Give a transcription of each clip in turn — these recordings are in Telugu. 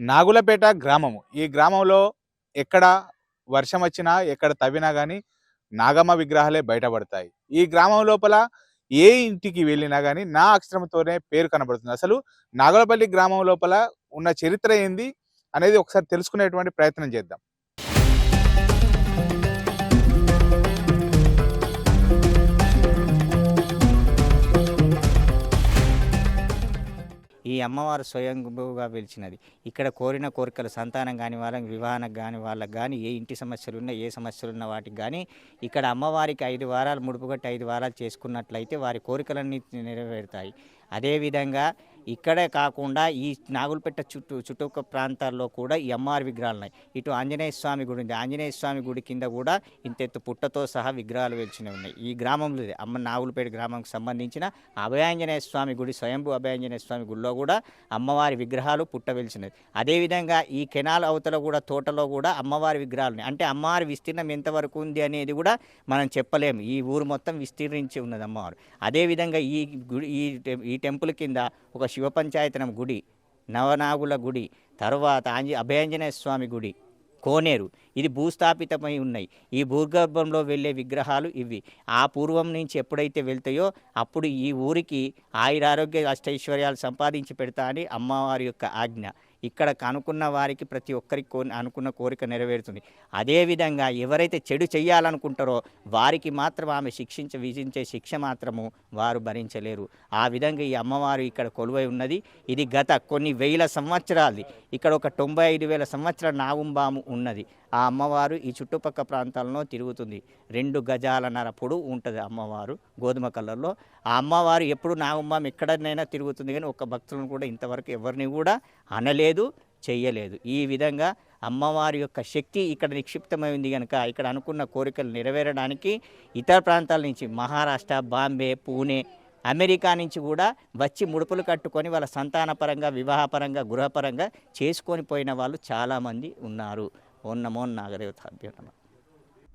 నాగులపేట గ్రామము. ఈ గ్రామంలో ఎక్కడ వర్షం వచ్చినా, ఎక్కడ తవ్వినా గానీ నాగమ్మ విగ్రహాలే బయటపడతాయి. ఈ గ్రామం లోపల ఏ ఇంటికి వెళ్ళినా గానీ నా అక్షరంతోనే పేరు కనబడుతుంది. అసలు నాగులపల్లి గ్రామం లోపల ఉన్న చరిత్ర ఏంది అనేది ఒకసారి తెలుసుకునేటువంటి ప్రయత్నం చేద్దాం. ఈ అమ్మవారు స్వయంభుగా వెలిచినది. ఇక్కడ కోరిన కోరికలు సంతానం కాని వాళ్ళకి, వివాహానికి కాని వాళ్ళకి కానీ, ఏ ఇంటి సమస్యలున్నా, ఏ సమస్యలున్న వాటికి కానీ ఇక్కడ అమ్మవారికి 5 వారాలు ముడుపుగట్టి 5 వారాలు చేసుకున్నట్లయితే వారి కోరికలన్నీ నెరవేరుతాయి. అదేవిధంగా ఇక్కడే కాకుండా ఈ నాగులపేట చుట్టుపక్కల ప్రాంతాల్లో కూడా ఈ అమ్మవారి విగ్రహాలు ఉన్నాయి. ఇటు ఆంజనేయ స్వామి గుడి ఉంది. ఆంజనేయ స్వామి గుడి కింద కూడా ఇంతెత్తు పుట్టతో సహా విగ్రహాలు వెలిచినవి ఉన్నాయి. ఈ గ్రామంలో అమ్మ నాగులపేట గ్రామంకి సంబంధించిన అభయాంజనేయ స్వామి గుడి, స్వయంభూ అభయాంజనేయ స్వామి గుడిలో కూడా అమ్మవారి విగ్రహాలు పుట్ట వెలిచినవి. అదేవిధంగా ఈ కెనాల్ అవతల కూడా తోటలో కూడా అమ్మవారి విగ్రహాలు ఉన్నాయి. అంటే అమ్మవారి విస్తీర్ణం ఎంతవరకు ఉంది అనేది కూడా మనం చెప్పలేము. ఈ ఊరు మొత్తం విస్తీర్ణించి ఉన్నది అమ్మవారు. అదేవిధంగా ఈ గుడి ఈ టెంపుల్ కింద ఒక శివ పంచాయతనం గుడి, నవనాగుల గుడి, తర్వాత అభయాంజనేయ స్వామి గుడి, కోనేరు, ఇది భూస్థాపితమై ఉన్నాయి. ఈ భూగర్భంలో వెళ్ళే విగ్రహాలు ఇవి. ఆ పూర్వం నుంచి ఎప్పుడైతే వెళ్తాయో అప్పుడు ఈ ఊరికి ఆయురారోగ్య అష్టైశ్వర్యాలు సంపాదించి పెడతా అని అమ్మవారి యొక్క ఆజ్ఞ. ఇక్కడ అనుకున్న వారికి ప్రతి ఒక్కరికి అనుకున్న కోరిక నెరవేరుతుంది. అదేవిధంగా ఎవరైతే చెడు చేయాలనుకుంటారో వారికి మాత్రం ఆమె విధించే శిక్ష మాత్రము వారు భరించలేరు. ఆ విధంగా ఈ అమ్మవారు ఇక్కడ కొలువై ఉన్నది. ఇది గత కొన్ని వేల సంవత్సరాలది. ఇక్కడ ఒక 95,000 సంవత్సరాల నాగుంబాము ఉన్నది. ఆ అమ్మవారు ఈ చుట్టుపక్కల ప్రాంతాలలో తిరుగుతుంది. 2 గజాలన్నర పొడవు ఉంటుంది అమ్మవారు, గోధుమ కలర్లో. ఆ అమ్మవారు ఎప్పుడు నాగుంబాం ఎక్కడనైనా తిరుగుతుంది, కానీ ఒక్క భక్తులను కూడా ఇంతవరకు ఎవరిని కూడా అనలేదు, చెయ్యలేదు. ఈ విధంగా అమ్మవారి యొక్క శక్తి ఇక్కడ నిక్షిప్తమైంది కనుక ఇక్కడ అనుకున్న కోరికలు నెరవేరడానికి ఇతర ప్రాంతాల నుంచి మహారాష్ట్ర, బాంబే, పూణే, అమెరికా నుంచి కూడా వచ్చి ముడుపులు కట్టుకొని వాళ్ళ సంతానపరంగా, వివాహపరంగా, గృహపరంగా చేసుకొని పోయిన వాళ్ళు చాలామంది ఉన్నారు. ఓం నమో నాగదేవతాభ్యో నమః.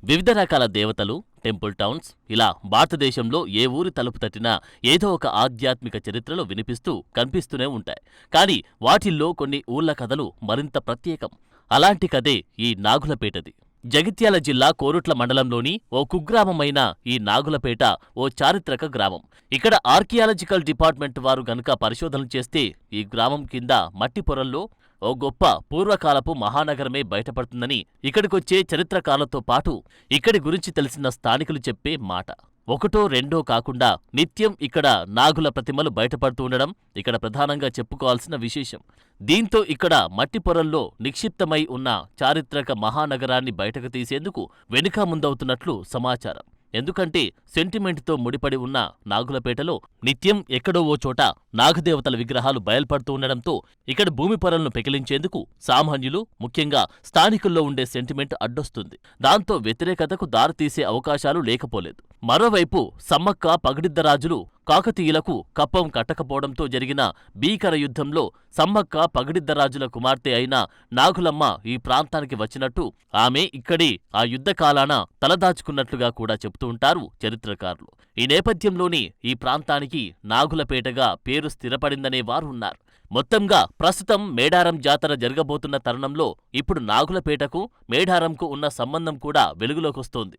వివిధ రకాల దేవతలు, టెంపుల్ టౌన్స్, ఇలా భారతదేశంలో ఏ ఊరి తలుపు తట్టినా ఏదో ఒక ఆధ్యాత్మిక చరిత్రలు వినిపిస్తూ కనిపిస్తూనే ఉంటాయి. కానీ వాటిల్లో కొన్ని ఊళ్ళ కథలు మరింత ప్రత్యేకం. అలాంటి కథే ఈ నాగులపేటది. జగిత్యాల జిల్లా కోరుట్ల మండలంలోని ఓ కుగ్రామమైన ఈ నాగులపేట ఓ చారిత్రక గ్రామం. ఇక్కడ ఆర్కియాలజికల్ డిపార్ట్మెంట్ వారు గనుక పరిశోధనలు చేస్తే ఈ గ్రామం కింద మట్టి పొరల్లో ఓ గొప్ప పూర్వకాలపు మహానగరమే బయటపడుతుందని ఇక్కడికొచ్చే చరిత్రకారులతో పాటు ఇక్కడి గురించి తెలిసిన స్థానికులు చెప్పే మాట. ఒకటో రెండో కాకుండా నిత్యం ఇక్కడ నాగుల ప్రతిమలు బయటపడుతూ ఉండడం ఇక్కడ ప్రధానంగా చెప్పుకోవాల్సిన విశేషం. దీంతో ఇక్కడ మట్టి పొరల్లో నిక్షిప్తమై ఉన్న చారిత్రక మహానగరాన్ని బయటకు తీసేందుకు వెనుక ముందవుతున్నట్లు సమాచారం. ఎందుకంటే సెంటిమెంట్తో ముడిపడి ఉన్న నాగులపేటలో నిత్యం ఎక్కడో ఓ చోట నాగదేవతల విగ్రహాలు బయల్పడుతూ ఉండడంతో ఇక్కడ భూమి పొరలను పెకిలించేందుకు సామాన్యులు, ముఖ్యంగా స్థానికుల్లో ఉండే సెంటిమెంట్ అడ్డొస్తుంది. దాంతో వ్యతిరేకతకు దారితీసే అవకాశాలు లేకపోలేదు. మరోవైపు సమ్మక్క, పగడిద్దరాజులు కాకతీయులకు కప్పం కట్టకపోవడంతో జరిగిన భీకర యుద్ధంలో సమ్మక్క, పగడిద్దరాజుల కుమార్తె అయిన నాగులమ్మ ఈ ప్రాంతానికి వచ్చినట్టు, ఆమె ఇక్కడే ఆ యుద్ధకాలాన తలదాచుకున్నట్లుగా కూడా చెబుతూ ఉంటారు చరిత్రకారులు. ఈ నేపథ్యంలోనే ఈ ప్రాంతానికి నాగులపేటగా పేరు స్థిరపడిందనే వారు ఉన్నారు. మొత్తంగా ప్రస్తుతం మేడారం జాతర జరగబోతున్న తరుణంలో ఇప్పుడు నాగులపేటకు, మేడారంకు ఉన్న సంబంధం కూడా వెలుగులోకొస్తోంది.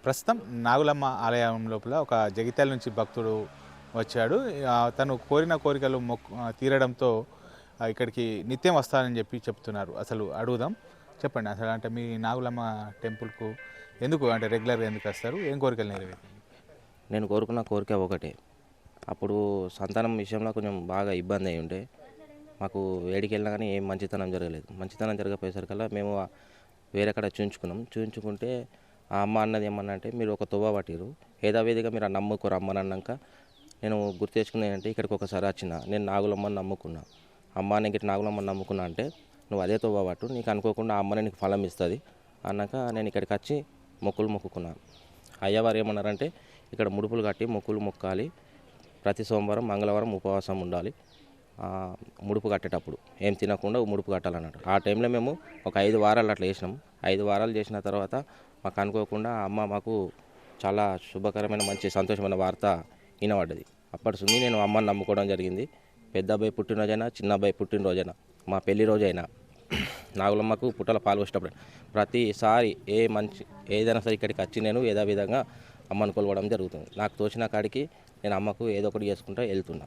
ప్రస్తుతం నాగులమ్మ ఆలయం లోపల ఒక జగిత్యాల నుంచి భక్తుడు వచ్చాడు. తను కోరిన కోరికలు తీరడంతో ఇక్కడికి నిత్యం వస్తానని చెప్తున్నారు. అసలు అడుగుదాం. చెప్పండి, అసలు అంటే మీ నాగులమ్మ టెంపుల్కు ఎందుకు, అంటే రెగ్యులర్గా ఎందుకు వస్తారు? ఏం కోరికలు నెరవేరుతాయి? నేను కోరుకున్న కోరిక ఒకటే. అప్పుడు సంతానం విషయంలో కొంచెం బాగా ఇబ్బంది అయి ఉంటే మాకు ఏడికి వెళ్ళినా కానీ ఏం మంచితనం జరగలేదు. మంచితనం జరగపోయేసరికల్లా మేము వేరే కడ చూయించుకుంటే ఆ అమ్మ అన్నది ఏమన్నా అంటే, మీరు ఒక తొవ్వ పట్టిరు, ఏదావేదిగా మీరు ఆ నమ్ముకోరు అమ్మని అన్నాక నేను గుర్తు తెచ్చుకున్నా ఏంటంటే, ఇక్కడికి ఒకసారి వచ్చిన నేను నాగులమ్మని నమ్ముకున్నా. అమ్మ నీకు నాగులమ్మని నమ్ముకున్నా అంటే నువ్వు అదే తొవ్వ పట్టు, నీకు అనుకోకుండా ఆ అమ్మని నీకు ఫలం ఇస్తుంది అన్నాక నేను ఇక్కడికి వచ్చి మొక్కుకున్నాను. అయ్యవారు ఏమన్నారంటే, ఇక్కడ ముడుపులు కట్టి మొక్కులు మొక్కాలి, ప్రతి సోమవారం, మంగళవారం ఉపవాసం ఉండాలి, ముడుపు కట్టేటప్పుడు ఏం తినకుండా ముడుపు కట్టాలన్నట్టు. ఆ టైంలో మేము ఒక 5 వారాలు అట్లా చేసినాం. 5 వారాలు చేసిన తర్వాత మాకు అనుకోకుండా అమ్మ మాకు చాలా శుభకరమైన మంచి సంతోషమైన వార్త వినబడ్డది. అప్పటి నుండి నేను అమ్మని నమ్ముకోవడం జరిగింది. పెద్ద అబ్బాయి పుట్టినరోజైనా చిన్న అబ్బాయి పుట్టినరోజైనా మా పెళ్లి రోజైనా నాగులమ్మకు పుట్టలో పాల్గొసేటప్పుడు ప్రతిసారి ఏదైనా సరే ఇక్కడికి వచ్చి నేను ఏదో విధంగా అమ్మను కొలవడం జరుగుతుంది. నాకు తోచిన కాడికి నేను అమ్మకు ఏదో ఒకటి చేసుకుంటూ వెళ్తున్నా.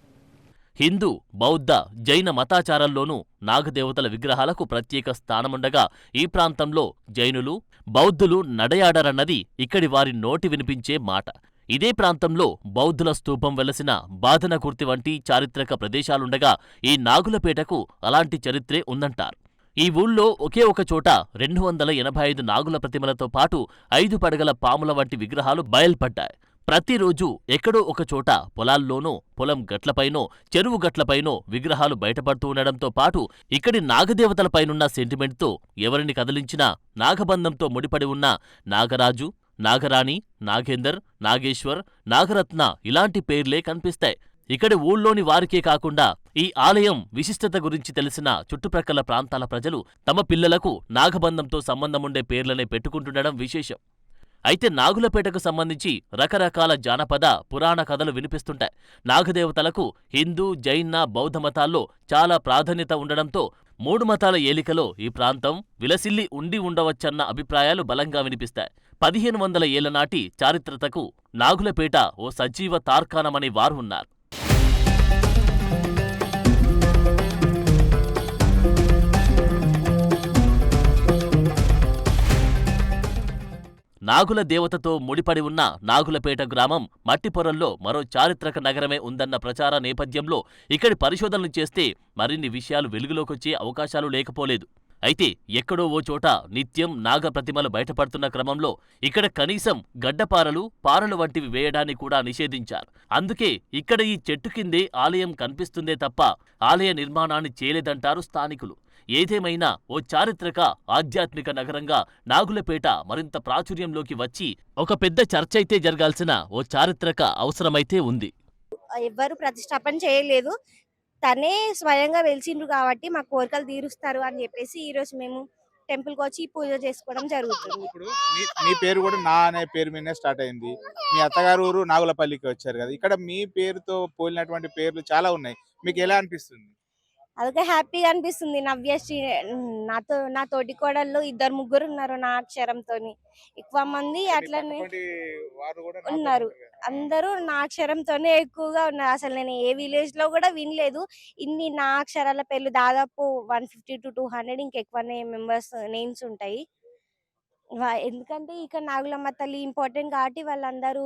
హిందూ, బౌద్ధ, జైన మతాచారాల్లోనూ నాగదేవతల విగ్రహాలకు ప్రత్యేక స్థానముండగా ఈ ప్రాంతంలో జైనులు, బౌద్ధులు నడయాడరన్నది ఇక్కడి వారి నోటి వినిపించే మాట. ఇదే ప్రాంతంలో బౌద్ధుల స్తూపం వెలసిన బాదనకుర్తి వంటి చారిత్రక ప్రదేశాలుండగా ఈ నాగులపేటకు అలాంటి చరిత్రే ఉందంటారు. ఈ ఊళ్ళో ఒకే ఒక చోట 285 నాగుల ప్రతిమలతో పాటు 5 పడగల పాముల వంటి విగ్రహాలు బయల్పడ్డాయి. ప్రతిరోజూ ఎక్కడో ఒక చోట పొలాల్లోనో, పొలం గట్లపైనో, చెరువు గట్లపైనో విగ్రహాలు బయటపడుతూ ఉండడంతో పాటు ఇక్కడి నాగదేవతలపైనున్న సెంటిమెంట్తో ఎవరిని కదిలించినా నాగబంధంతో ముడిపడి ఉన్న నాగరాజు, నాగరాణి, నాగేందర్, నాగేశ్వర్, నాగరత్న ఇలాంటి పేర్లే కనిపిస్తాయి. ఇక్కడి ఊళ్ళోని వారికే కాకుండా ఈ ఆలయం విశిష్టత గురించి తెలిసిన చుట్టుప్రక్కల ప్రాంతాల ప్రజలు తమ పిల్లలకు నాగబంధంతో సంబంధముండే పేర్లనే పెట్టుకుంటుండడం విశేషం. అయితే నాగులపేటకు సంబంధించి రకరకాల జానపద, పురాణ కథలు వినిపిస్తుంటాయి. నాగదేవతలకు హిందూ, జైన, బౌద్ధ మతాల్లో చాలా ప్రాధాన్యత ఉండడంతో 3 మతాల ఏలికలో ఈ ప్రాంతం విలసిల్లి ఉండవచ్చన్న అభిప్రాయాలు బలంగా వినిపిస్తాయి. 1500 ఏళ్ల నాటి చారిత్రతకు నాగులపేట ఓ సజీవ తార్కాణమనే వారు ఉన్నారు. నాగుల దేవతతో ముడిపడి ఉన్న నాగులపేట గ్రామం మట్టిపొరల్లో మరో చారిత్రక నగరమే ఉందన్న ప్రచార నేపథ్యంలో ఇక్కడి పరిశోధనలు చేస్తే మరిన్ని విషయాలు వెలుగులోకొచ్చే అవకాశాలు లేకపోలేదు. అయితే ఎక్కడో ఓ చోట నిత్యం నాగ ప్రతిమలు బయటపడుతున్న క్రమంలో ఇక్కడ కనీసం గడ్డపారలు, పారలు వంటివి వేయడాన్ని కూడా నిషేధించారు. అందుకే ఇక్కడ ఈ చెట్టు కిందే ఆలయం కనిపిస్తుందే తప్ప ఆలయ నిర్మాణాన్ని చేయలేదంటారు స్థానికులు. ఏదేమైనా ఓ చారిత్రక, ఆధ్యాత్మిక నగరంగా నాగులపేట మరింత ప్రాచుర్యంలోకి వచ్చి ఒక పెద్ద చర్చైతే జరగాల్సిన ఓ చారిత్రక అవసరమైతే ఉంది. ఎవ్వరు ప్రతిష్టాపన చేయలేదు, తనే స్వయంగా వెలిసిండ్రు కాబట్టి మా కోరికలు తీరుస్తారు అని చెప్పేసి ఈ రోజు మేము టెంపుల్కి వచ్చి పూజ చేసుకోవడం జరుగుతుంది. ఇప్పుడు మీ పేరు కూడా నా అనే పేరు మీదనే స్టార్ట్ అయింది. మీ అత్తగారు ఊరు నాగులపల్లికి వచ్చారు కదా, ఇక్కడ మీ పేరుతో పోలినటువంటి పేర్లు చాలా ఉన్నాయి. మీకు ఎలా అనిపిస్తుంది? అదొక హ్యాపీగా అనిపిస్తుంది. నవ్యశ్రీ, నా తోటి కోడళ్ళు 2-3 ఉన్నారు నా అక్షరంతో. ఎక్కువ మంది అట్లనే ఉన్నారు, అందరూ నా అక్షరంతోనే ఎక్కువగా ఉన్నారు. అసలు నేను ఏ విలేజ్ లో కూడా వినలేదు ఇన్ని నా అక్షరాల పేర్లు. దాదాపు 150 to 200 ఇంకెక్కువనే మెంబర్స్ నేమ్స్ ఉంటాయి. ఎందుకంటే ఇక్కడ నాగులమ్మ తల్లి ఇంపార్టెంట్ కాబట్టి వాళ్ళందరూ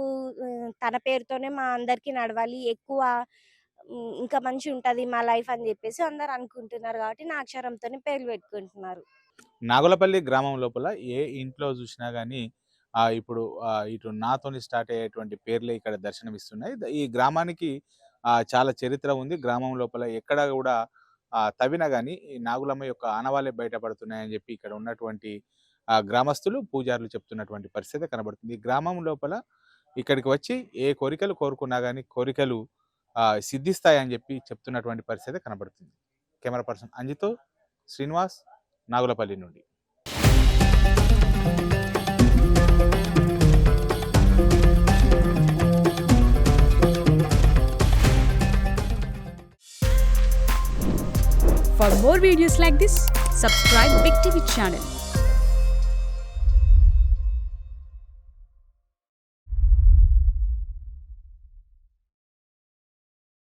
తన పేరుతోనే మా అందరికి నడవాలి, ఎక్కువ ఇంకా మంచి ఉంటది మా లైఫ్ అని చెప్పేసి అందరు అనుకుంటున్నారు కాబట్టి నా అక్షరంతోనే పేర్లు పెట్టుకుంటున్నారు. నాగులపల్లి గ్రామం లోపల ఏ ఇంట్లో చూసినా గానీ ఇప్పుడు ఇటు నాతోని స్టార్ట్ అయ్యేటువంటి పేర్లే ఇక్కడ దర్శనమిస్తున్నాయి. ఈ గ్రామానికి చాలా చరిత్ర ఉంది. గ్రామం లోపల ఎక్కడ కూడా తవ్వినా గానీ ఈ నాగులమ్మ యొక్క ఆనవాళ్ళే బయటపడుతున్నాయని చెప్పి ఇక్కడ ఉన్నటువంటి గ్రామస్తులు, పూజారులు చెప్తున్నటువంటి పరిస్థితి కనబడుతుంది. ఈ గ్రామం లోపల ఇక్కడికి వచ్చి ఏ కోరికలు కోరుకున్నా గానీ కోరికలు సిద్ధిస్తాయని చెప్పి చెప్తున్నటువంటి పరిస్థితి కనబడుతుంది. కెమెరా పర్సన్ అంజితో శ్రీనివాస్, నాగులపల్లి నుండి. For more videos like this, subscribe Big TV channel.